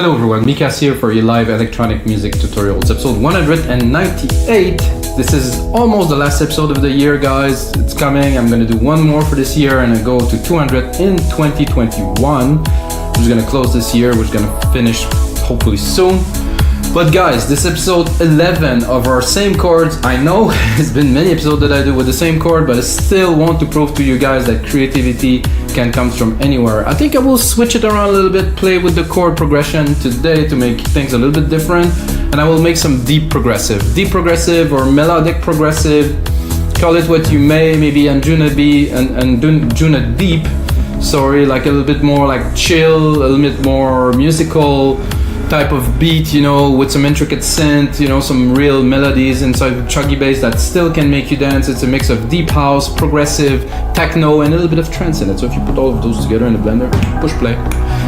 Hello everyone, Mikas here for your live electronic music tutorials, episode 198. This is almost the last episode of the year, guys. It's coming. I'm gonna do one more for this year and I go to 200 in 2021. I'm just gonna close this year. We're gonna finish hopefully soon. But guys, this is episode 11 of our same chords. I know it's been many episodes that I do with the same chord, but I still want to prove to you guys that creativity can come from anywhere. I think I will switch it around a little bit, play with the chord progression today to make things a little bit different, and I will make some deep progressive or melodic progressive. Call it what you may, maybe Anjunadeep, sorry, like a little bit more like chill, a little bit more musical type of beat, you know, with some intricate synth, you know, some real melodies inside the chuggy bass that still can make you dance. It's a mix of deep house, progressive, techno, and a little bit of trance in it. So if you put all of those together in the blender, push play.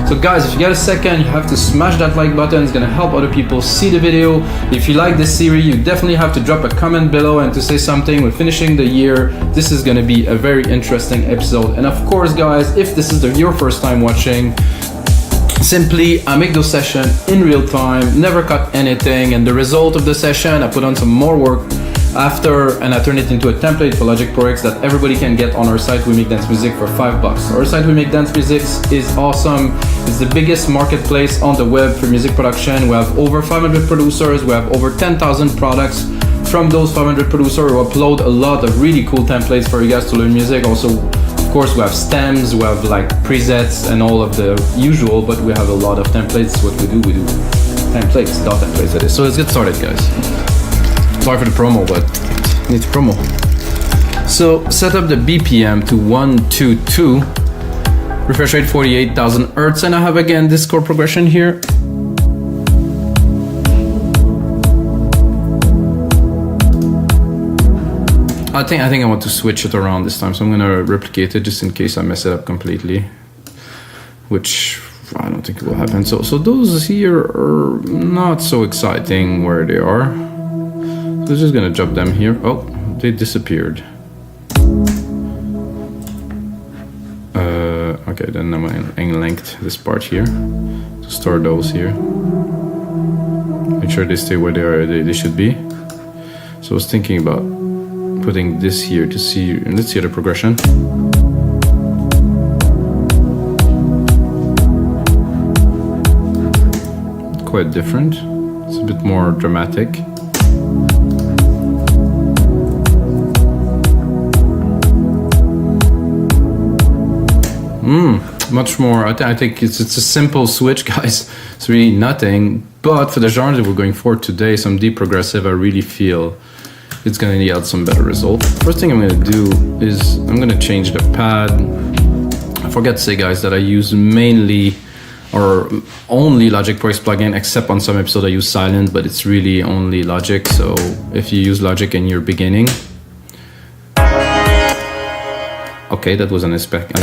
So guys, if you get a second, you have to smash that like button. It's gonna help other people see the video. If you like this series, you definitely have to drop a comment below and to say something. We're finishing the year. This is gonna be a very interesting episode. And of course, guys, if this is your first time watching, simply, I make those sessions in real time, never cut anything, and the result of the session, I put on some more work after, and I turn it into a template for Logic Pro X that everybody can get on our site. We make dance music for $5. Our site We Make Dance Music is awesome. It's the biggest marketplace on the web for music production. We have over 500 producers. We have over 10,000 products. From those 500 producers, we upload a lot of really cool templates for you guys to learn music. Also, of course, we have stems, we have like presets and all of the usual, but we have a lot of templates. What we do templates, dot templates that is. So let's get started, guys. Sorry for the promo, but need promo. So set up the BPM to 122, refresh rate 48,000 Hertz, and I have again this chord progression here. I think I want to switch it around this time, so I'm gonna replicate it just in case I mess it up completely, which I don't think it will happen. So those here are not so exciting where they are. So I'm just gonna drop them here. Oh, they disappeared. Okay, then I'm gonna length this part here to store those here. Make sure they stay where they should be. So I was thinking about putting this here to see, and let's see the progression. Quite different. It's a bit more dramatic. Much more. I think it's a simple switch, guys. It's really nothing. But for the genre that we're going for today, some deep progressive, I really feel it's gonna yield some better result. First thing I'm gonna do is I'm gonna change the pad. I forgot to say, guys, that I use mainly or only Logic Pro X plugin, except on some episodes I use Silent, but it's really only Logic. So if you use Logic in your beginning, okay, that was unexpected.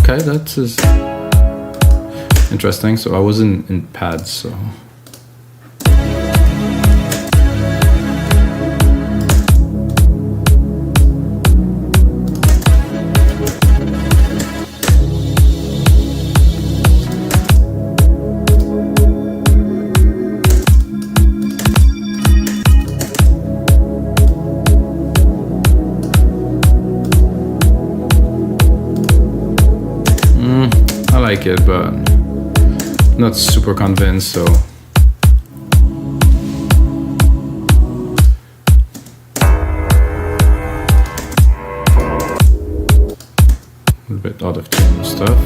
Okay, that's interesting. So I was in pads, so. I like it, but not super convinced, so. A little bit out of tune stuff.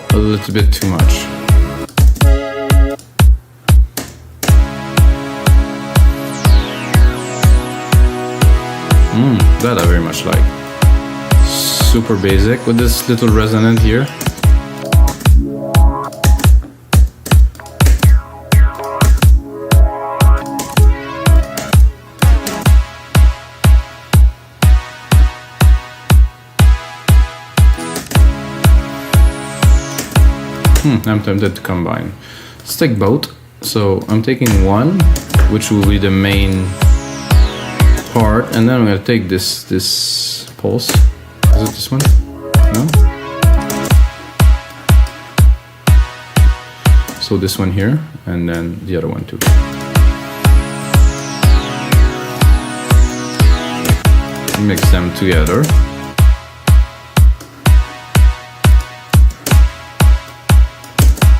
A little bit too much. That I very much like. Super basic with this little resonant here. I'm tempted to combine. Let's take both. So I'm taking one, which will be the main part, and then I'm gonna take this pulse. Is it this one? No? So this one here, and then the other one too. Mix them together.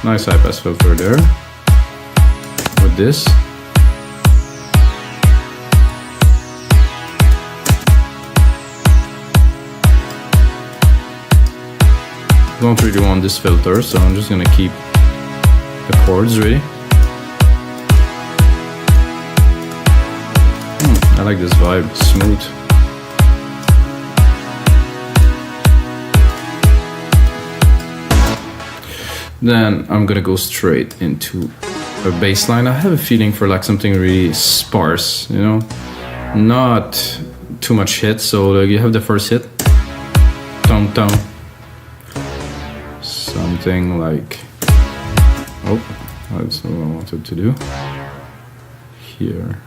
Nice high pass filter there. With this. Don't really want this filter, so I'm just gonna keep the chords ready. I like this vibe, smooth. Then I'm gonna go straight into a bass line. I have a feeling for like something really sparse, you know, not too much hit. So like you have the first hit, tom tom, something like, oh, that's what I wanted to do here.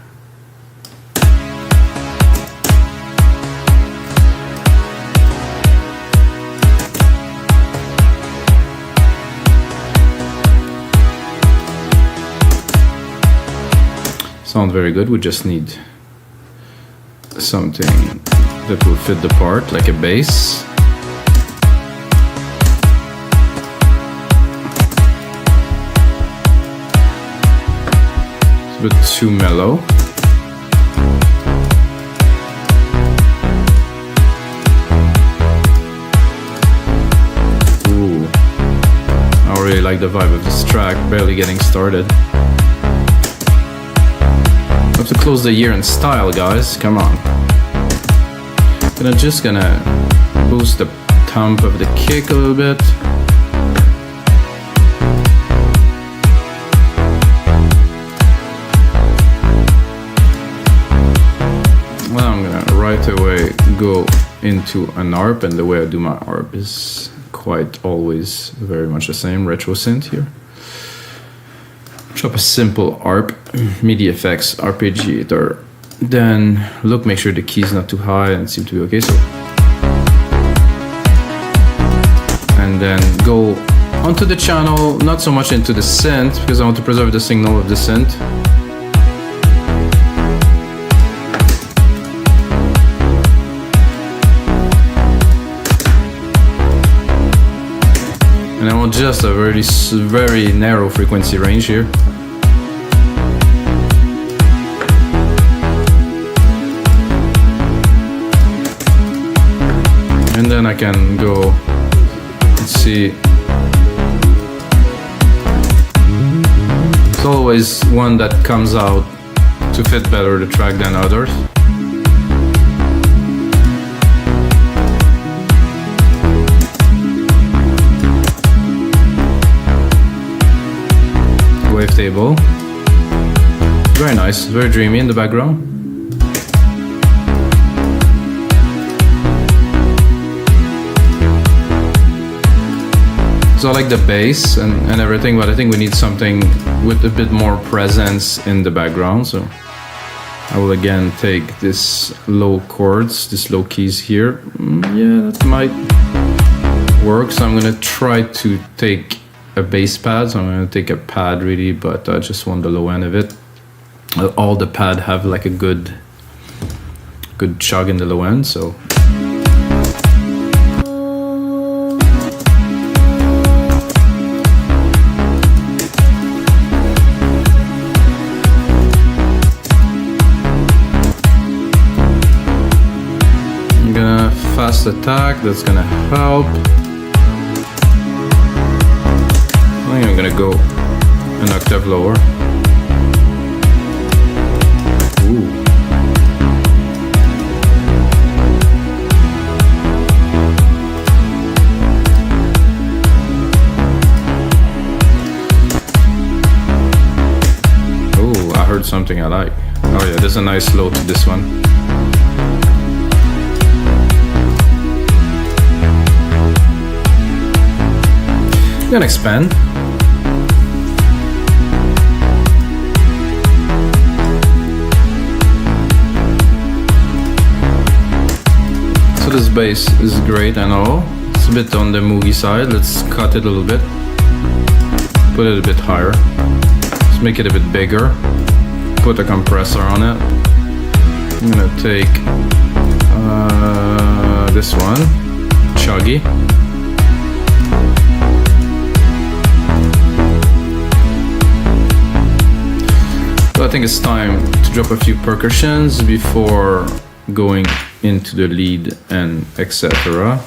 Sound very good. We just need something that will fit the part, like a bass. It's a bit too mellow. Ooh, I really like the vibe of this track, barely getting started. Have to close the year in style, guys. Come on. Just gonna boost the thump of the kick a little bit. Well, I'm gonna right away go into an arp, and the way I do my arp is quite always very much the same. Retro synth here. Drop a simple arp, MIDI effects, arpeggiator. Then look, make sure the key's not too high and seem to be okay. So, and then go onto the channel, not so much into the synth because I want to preserve the signal of the synth. And I want just a very narrow frequency range here. And then I can go, let's see. It's always one that comes out to fit better the track than others. Wavetable. Very nice, very dreamy in the background. So I like the bass and everything, but I think we need something with a bit more presence in the background. So I will again take this low chords, this low keys here. Yeah, that might work. So I'm gonna try to take a bass pad. So I'm gonna take a pad really, but I just want the low end of it. All the pad have like a good chug in the low end. So fast attack, that's gonna help. I think I'm gonna go an octave lower. Ooh. something I like. Oh yeah, there's a nice flow to this one. I'm gonna expand. So this bass is great, I know. It's a bit on the moogie side. Let's cut it a little bit. Put it a bit higher. Let's make it a bit bigger. Put a compressor on it. I'm gonna take this one, Chuggy. So I think it's time to drop a few percussions before going into the lead and etc.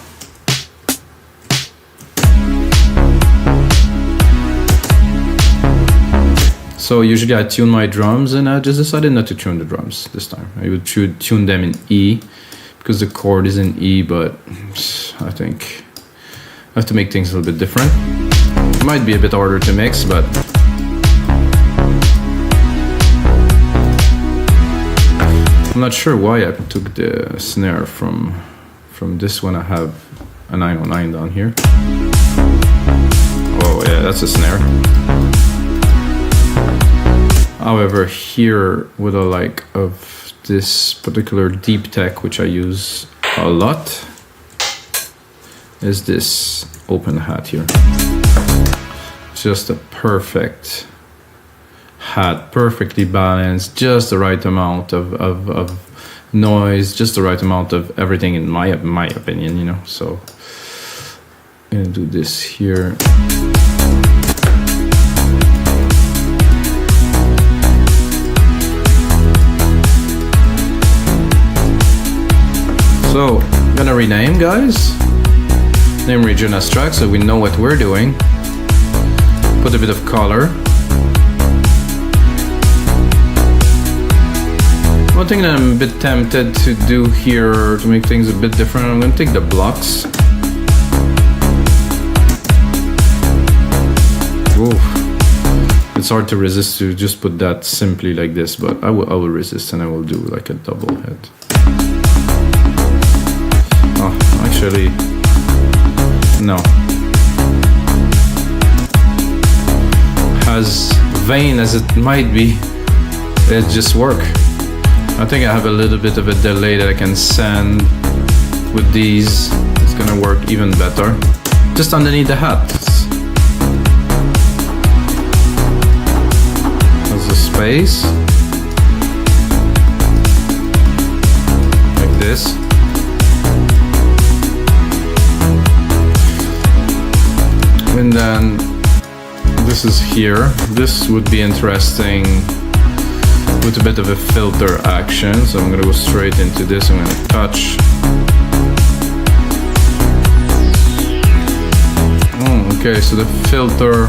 So usually I tune my drums, and I just decided not to tune the drums this time. I would tune them in E because the chord is in E, but I think I have to make things a little bit different. It might be a bit harder to mix, but I'm not sure why I took the snare from this one. I have a 909 down here. Oh yeah, that's a snare. However, here with a like of this particular deep tech, which I use a lot, is this open hat here. It's just a perfect hat, perfectly balanced, just the right amount of noise, just the right amount of everything in my opinion, you know. So I'm gonna do this here. So I'm gonna rename, guys. Name region as track so we know what we're doing. Put a bit of color. One thing that I'm a bit tempted to do here to make things a bit different, I'm going to take the blocks. Oof. It's hard to resist to just put that simply like this, but I will resist, and I will do like a double head. Oh, actually, no. As vain as it might be, it just works. I think I have a little bit of a delay that I can send with these. It's gonna work even better. Just underneath the hat. There's a space. Like this. And then this is here. This would be interesting with a bit of a filter action. So I'm gonna go straight into this. I'm gonna touch. Oh, okay, so the filter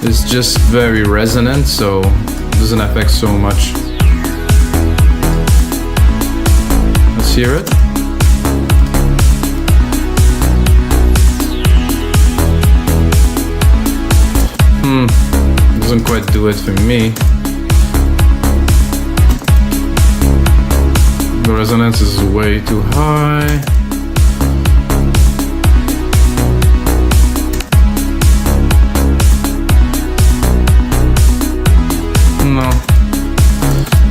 is just very resonant, so it doesn't affect so much. Let's hear it. Doesn't quite do it for me. The resonance is way too high. No.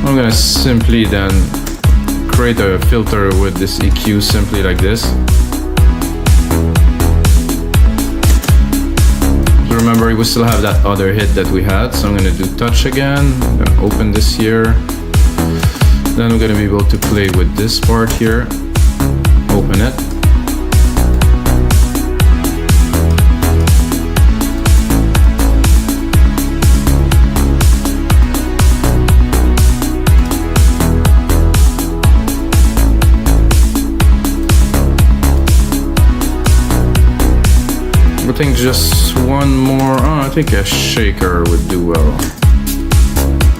I'm gonna simply then create a filter with this EQ simply like this. Remember, we still have that other hit that we had, so I'm gonna do touch again. I'm gonna open this here. Then we're gonna be able to play with this part here. Open it. I think just one more. Oh, I think a shaker would do well.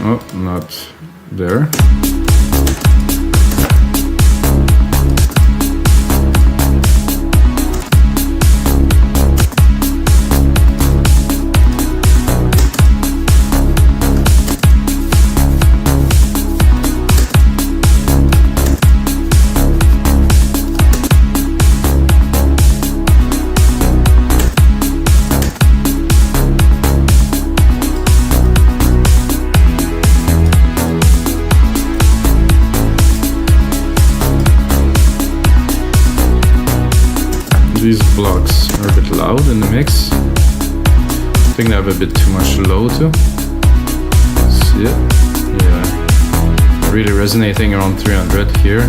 Oh, not there. These blocks are a bit loud in the mix. I think they have a bit too much low too. See it? Yeah. Really resonating around 300 here.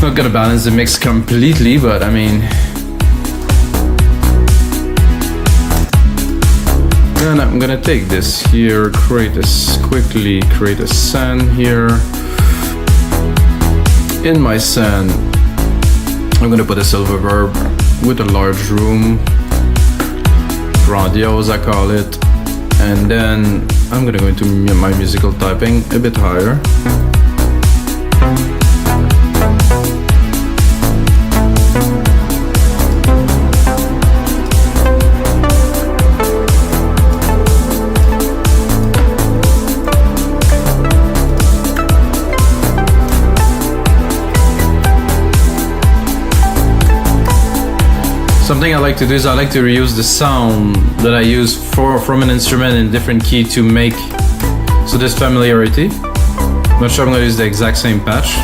Not gonna balance the mix completely, but I mean. Then I'm gonna take this here, quickly create a sand here. In my sand, I'm gonna put a silver verb with a large room, grandiose I call it, and then I'm gonna go into my musical typing a bit higher. Something I like to do is I like to reuse the sound that I use from an instrument in different key to make, so there's familiarity. I'm not sure I'm gonna use the exact same patch.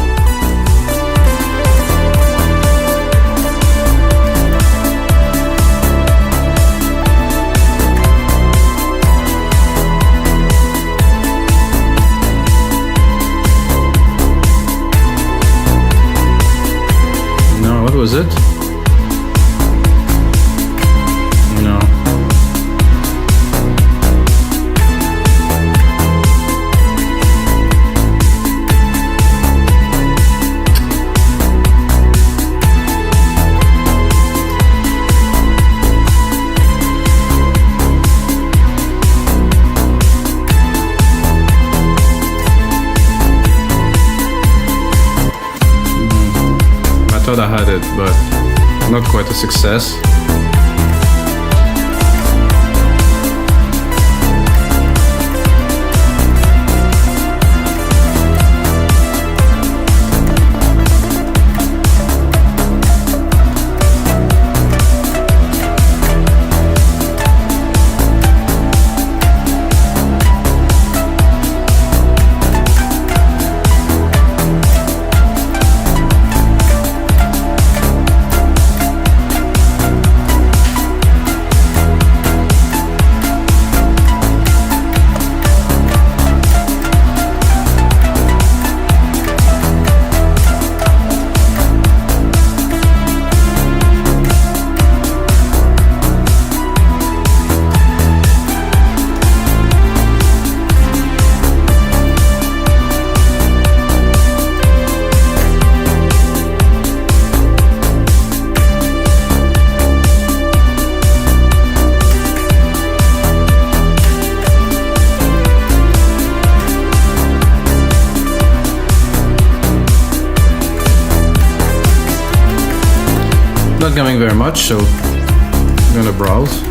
No, what was it? I thought I had it, but not quite a success. Not coming very much, so I'm gonna browse.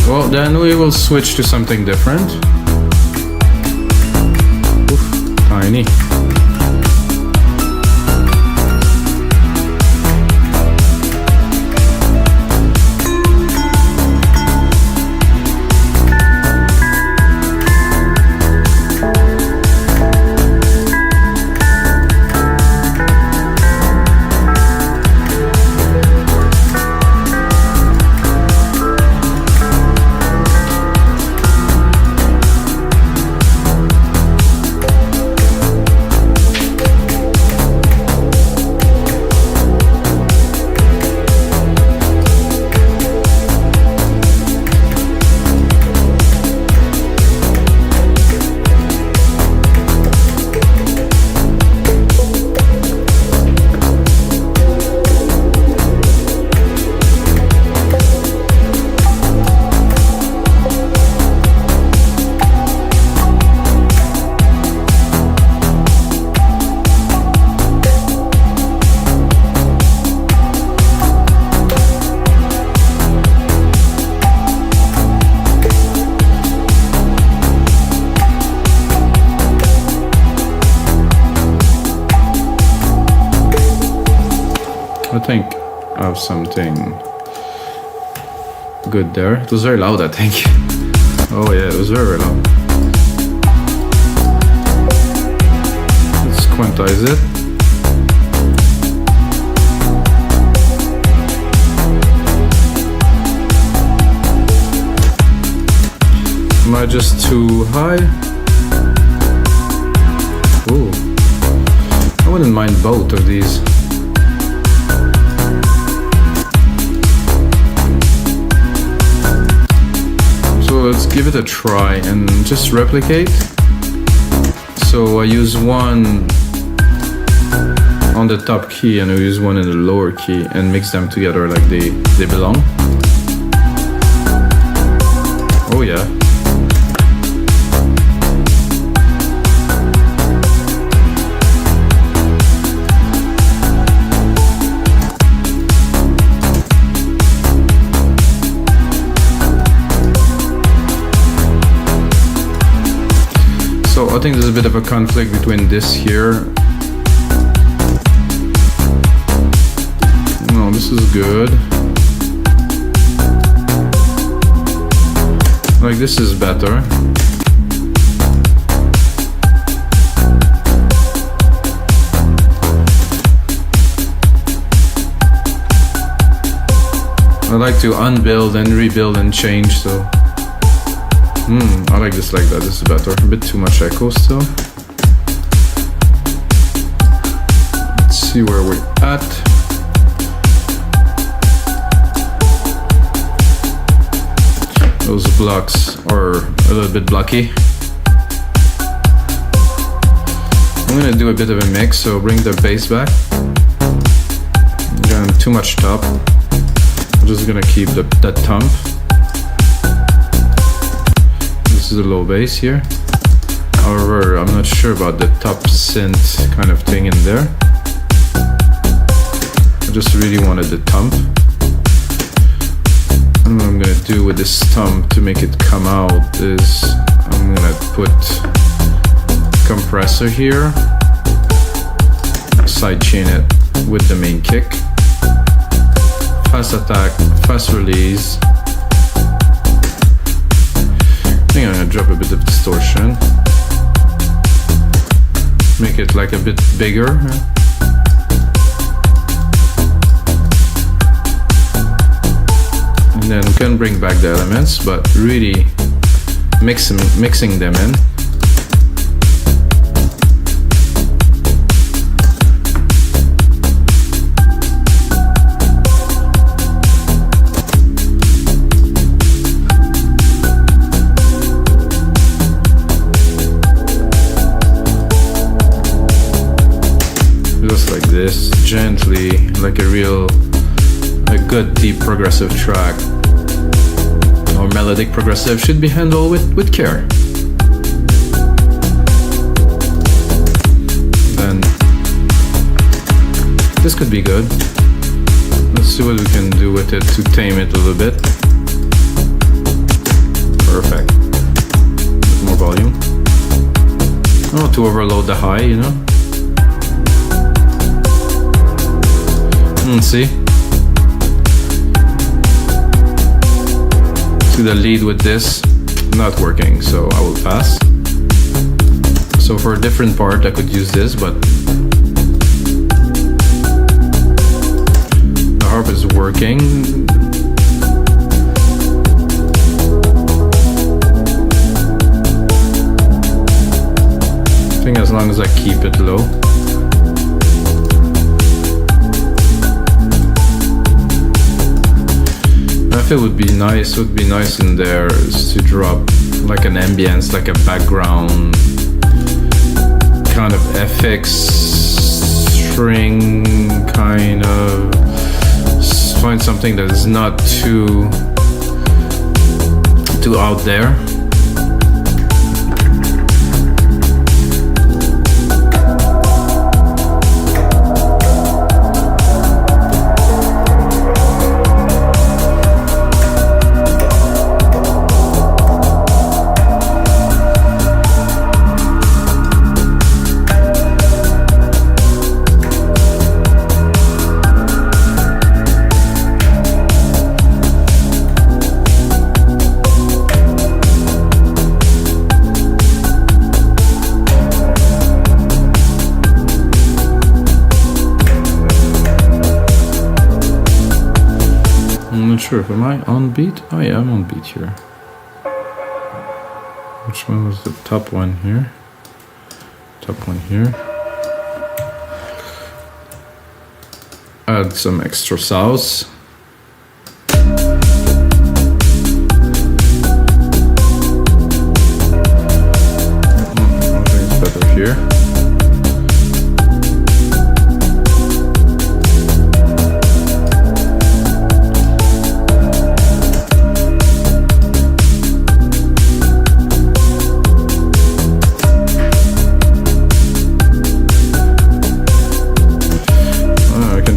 Well, then we will switch to something different. Oof, tiny. think I have something good there. It was very loud, I think. Oh yeah, it was very, very loud. Let's quantize it. Am I just too high? Ooh. I wouldn't mind both of these. So let's give it a try and just replicate. So I use one on the top key and I use one in the lower key and mix them together like they belong. Oh yeah. So I think there's a bit of a conflict between this here. No, this is good. Like this is better. I like to unbuild and rebuild and change, so I like this like that. This is better. A bit too much echo still. Let's see where we're at. Those blocks are a little bit blocky. I'm gonna do a bit of a mix, so bring the bass back. Again, too much top. I'm just gonna keep that thump. This is a low bass here. However, I'm not sure about the top synth kind of thing in there. I just really wanted the thump. And what I'm gonna do with this thump to make it come out is I'm gonna put compressor here, sidechain it with the main kick, fast attack, fast release. I think I'm gonna drop a bit of distortion, make it like a bit bigger. And then we can bring back the elements, but really mixing them in. Like this, gently, like a good deep progressive track or melodic progressive should be handled with care. Then this could be good. Let's see what we can do with it to tame it a little bit. Perfect. With more volume. Not to overload the high, you know. See the lead with this not working, so I will pass. So for a different part I could use this, but the harp is working. I think as long as I keep it low. It would be nice in there is to drop like an ambience, like a background kind of FX string kind of, find something that is not too out there. sure if am I on beat? Oh yeah, I'm on beat here. Which one was the top one here? Top one here. Add some extra sauce. I think it's better here.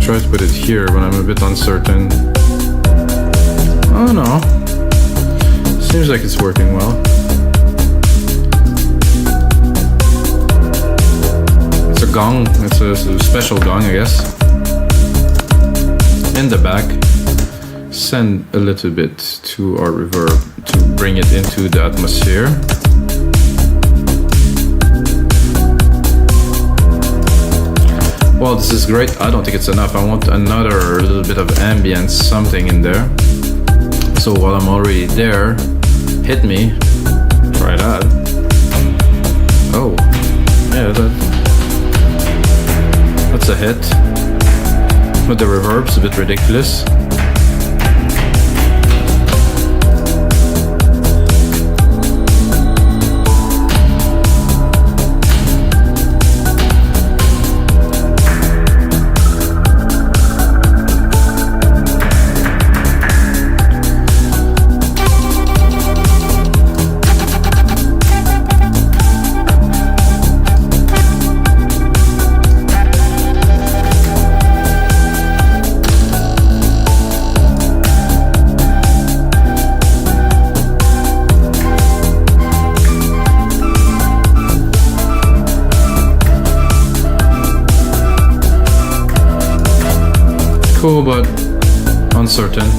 Try to put it here, but I'm a bit uncertain. Oh no, seems like it's working well. It's a gong, it's a special gong, I guess. In the back, send a little bit to our reverb to bring it into the atmosphere. Well, this is great. I don't think it's enough. I want another little bit of ambience, something in there. So while I'm already there, hit me. Try that. Oh, yeah, that's a hit. But the reverb's a bit ridiculous. Cool, but uncertain.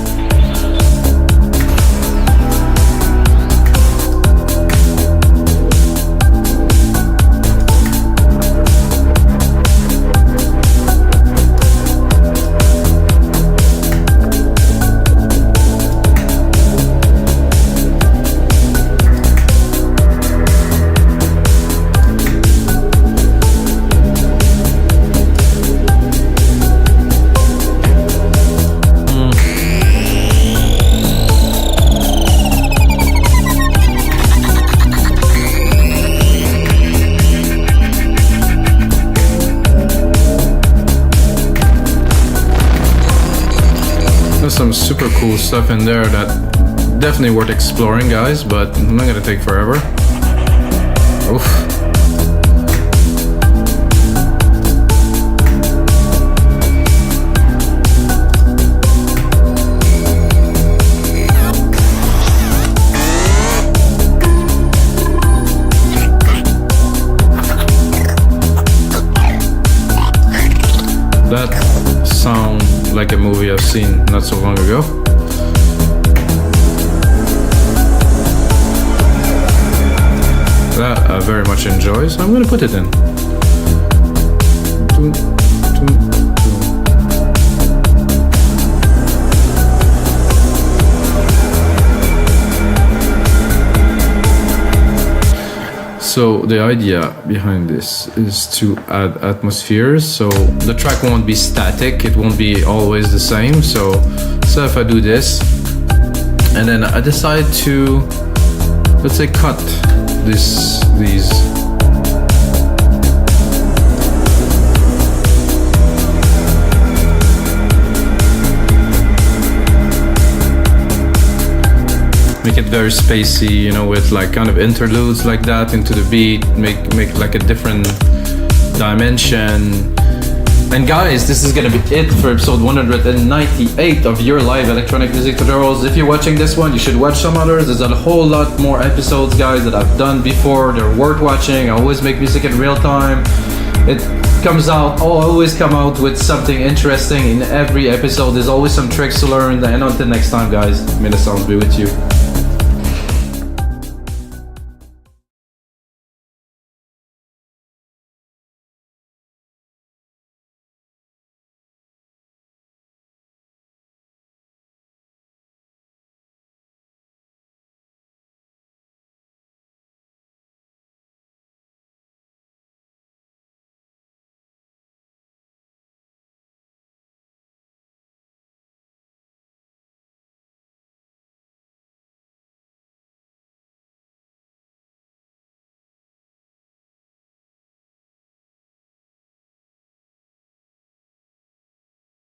Some super cool stuff in there that definitely worth exploring, guys, but I'm not gonna take forever. Oof. That sound like a movie I've seen not so long ago. That I very much enjoy, so I'm gonna put it in. So the idea behind this is to add atmospheres, so the track won't be static, it won't be always the same. So if I do this, and then I decide to, let's say, cut these. Make it very spacey, you know, with like kind of interludes like that into the beat, make like a different dimension. And guys, this is gonna be it for episode 198 of your live electronic music tutorials. If you're watching this one, you should watch some others. There's a whole lot more episodes, guys, that I've done before. They're worth watching. I always make music in real time. It comes out, I'll always come out with something interesting in every episode. There's always some tricks to learn. And until next time, guys, may the sounds be with you.